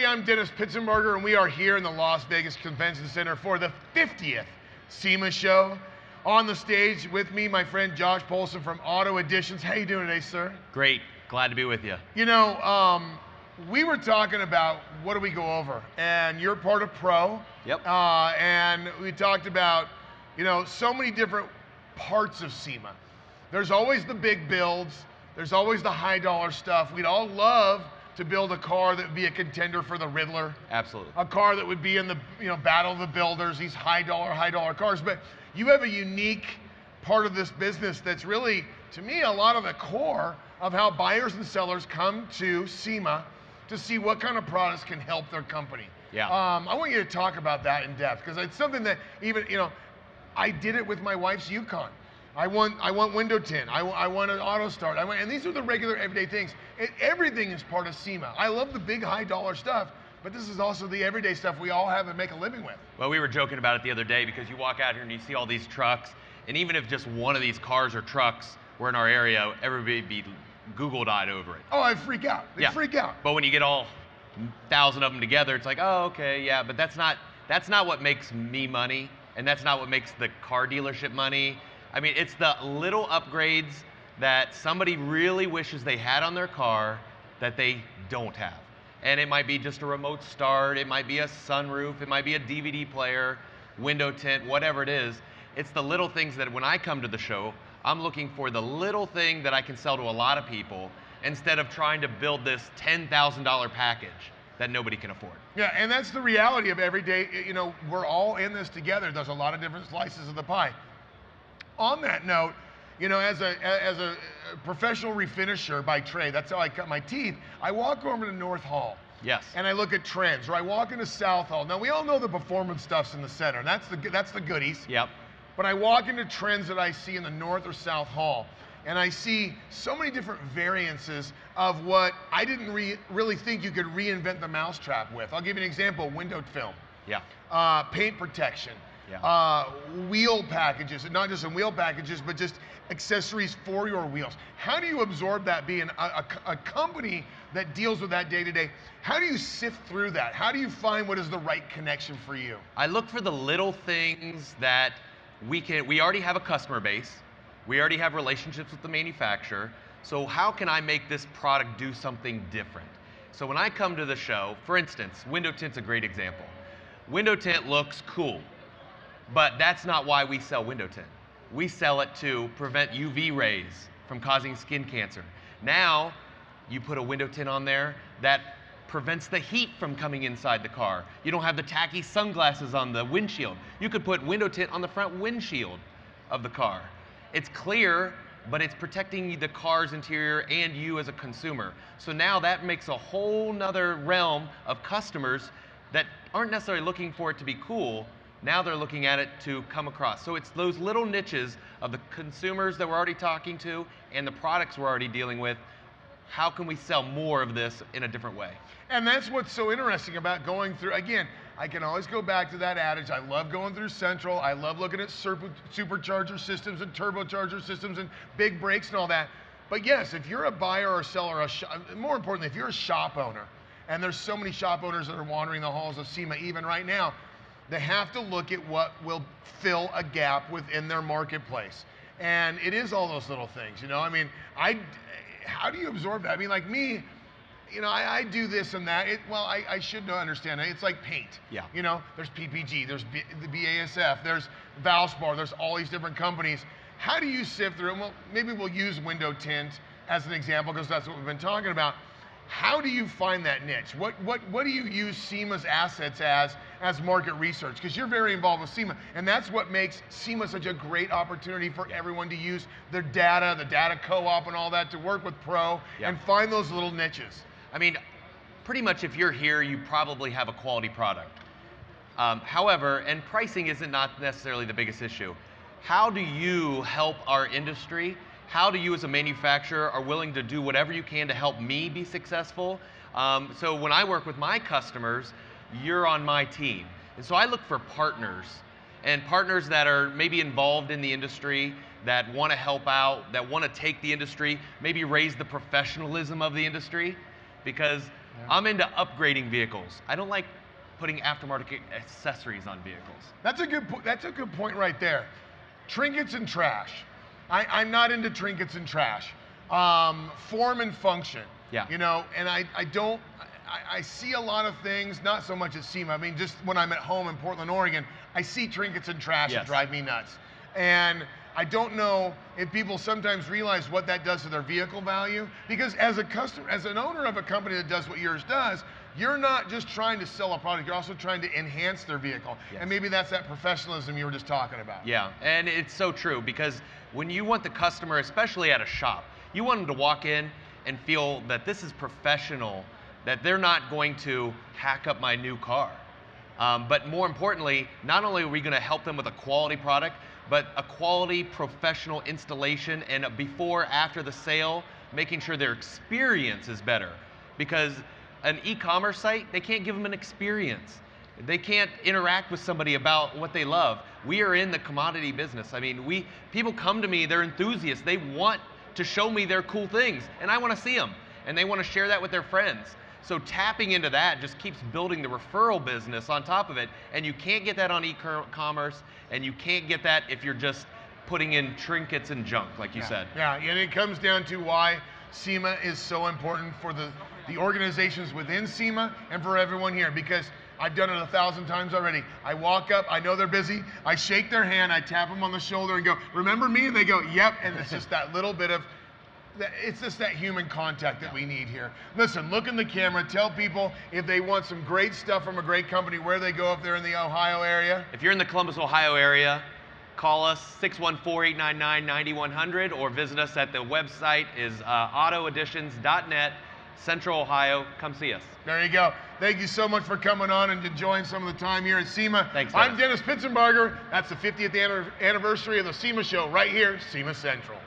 everybody, I'm Dennis Pitzenberger, and we are here in the Las Vegas Convention Center for the 50th SEMA Show. On the stage with me, my friend Josh Poulson from Auto Editions. How you doing today, sir? Great. Glad to be with you. You know, we were talking about what do we go over, and you're part of Pro. Yep. And we talked about, you know, so many different parts of SEMA. There's always the big builds. There's always the high dollar stuff. We'd all love to build a car that would be a contender for the Riddler. Absolutely. A car that would be in the battle of the builders, these high dollar cars. But you have a unique part of this business that's really, to me, a lot of the core of how buyers and sellers come to SEMA to see what kind of products can help their company. Yeah. I want you to talk about that in depth, because it's something that even, I did it with my wife's Yukon. I want window tint. I want an auto start. And these are the regular everyday things. Everything is part of SEMA. I love the big high dollar stuff, but this is also the everyday stuff we all have and make a living with. Well, we were joking about it the other day because you walk out here and you see all these trucks, and even if just one of these cars or trucks were in our area, everybody would be Google-eyed over it. Oh, I'd freak out. They'd freak out. But when you get all 1,000 of them together, it's like, oh, okay, yeah, but that's not what makes me money, and that's not what makes the car dealership money. I mean, it's the little upgrades that somebody really wishes they had on their car that they don't have. And it might be just a remote start, it might be a sunroof, it might be a DVD player, window tint, whatever it is. It's the little things that when I come to the show, I'm looking for the little thing that I can sell to a lot of people instead of trying to build this $10,000 package that nobody can afford. Yeah, and that's the reality of every day. We're all in this together. There's a lot of different slices of the pie. On that note, as a professional refinisher by trade, that's how I cut my teeth. I walk over to North Hall. Yes. And I look at trends, or I walk into South Hall. Now we all know the performance stuff's in the center. That's the goodies. Yep. But I walk into trends that I see in the North or South Hall, and I see so many different variances of what I didn't really think you could reinvent the mousetrap with. I'll give you an example: window film. Yeah. Paint protection. Yeah. Wheel packages, and not just in wheel packages, but just accessories for your wheels. How do you absorb that being a company that deals with that day to day? How do you sift through that? How do you find what is the right connection for you? I look for the little things that we already have a customer base. We already have relationships with the manufacturer. So how can I make this product do something different? So when I come to the show, for instance, window tint's a great example. Window tint looks cool. But that's not why we sell window tint. We sell it to prevent UV rays from causing skin cancer. Now, you put a window tint on there that prevents the heat from coming inside the car. You don't have the tacky sunglasses on the windshield. You could put window tint on the front windshield of the car. It's clear, but it's protecting the car's interior and you as a consumer. So now that makes a whole nother realm of customers that aren't necessarily looking for it to be cool. Now they're looking at it to come across. So it's those little niches of the consumers that we're already talking to and the products we're already dealing with. How can we sell more of this in a different way? And that's what's so interesting about going through. Again, I can always go back to that adage. I love going through Central. I love looking at supercharger systems and turbocharger systems and big brakes and all that. But yes, if you're a buyer or seller, more importantly, if you're a shop owner, and there's so many shop owners that are wandering the halls of SEMA even right now, they have to look at what will fill a gap within their marketplace. And it is all those little things, I mean, how do you absorb that? I mean, like me, I do this and that. I should understand it. It's like paint. Yeah. There's PPG, there's the BASF, there's Valspar, there's all these different companies. How do you sift through? Well, maybe we'll use window tint as an example because that's what we've been talking about. How do you find that niche? What do you use SEMA's assets as market research? Because you're very involved with SEMA, and that's what makes SEMA such a great opportunity for everyone to use their data, the data co-op and all that, to work with Pro and find those little niches. I mean, pretty much if you're here, you probably have a quality product. However, and pricing isn't not necessarily the biggest issue. How do you help our industry? How do you as a manufacturer are willing to do whatever you can to help me be successful? So when I work with my customers, you're on my team. And so I look for partners, and partners that are maybe involved in the industry, that want to help out, that want to take the industry, maybe raise the professionalism of the industry. Because I'm into upgrading vehicles. I don't like putting aftermarket accessories on vehicles. That's a good point right there. Trinkets and trash. I'm not into trinkets and trash. Form and function. Yeah. You know, and I see a lot of things, not so much at SEMA. I mean, just when I'm at home in Portland, Oregon, I see trinkets and trash that drive me nuts. And I don't know if people sometimes realize what that does to their vehicle value, because as a customer, as an owner of a company that does what yours does, you're not just trying to sell a product, you're also trying to enhance their vehicle. And maybe that's that professionalism you were just talking about. Yeah, and it's so true, because when you want the customer, especially at a shop, you want them to walk in and feel that this is professional, that they're not going to hack up my new car. But more importantly, not only are we going to help them with a quality product, but a quality professional installation and a before, after the sale, making sure their experience is better. Because an e-commerce site, they can't give them an experience. They can't interact with somebody about what they love. We are in the commodity business. I mean, people come to me, they're enthusiasts. They want to show me their cool things, and I want to see them, and they want to share that with their friends. So tapping into that just keeps building the referral business on top of it, and you can't get that on e-commerce, and you can't get that if you're just putting in trinkets and junk, like you said. Yeah, and it comes down to why SEMA is so important for the organizations within SEMA and for everyone here, because I've done it 1,000 times already. I walk up, I know they're busy, I shake their hand, I tap them on the shoulder and go, "Remember me?" And they go, "Yep," and it's just that little bit of, it's just that human contact that we need here. Listen, look in the camera, tell people if they want some great stuff from a great company, where they go if they're in the Ohio area. If you're in the Columbus, Ohio area, call us 614-899-9100 or visit us at the website is autoadditions.net. Central Ohio, come see us. There you go. Thank you so much for coming on and enjoying some of the time here at SEMA. Thanks, I'm Dennis Pitzenbarger. That's the 50th anniversary of the SEMA Show right here, SEMA Central.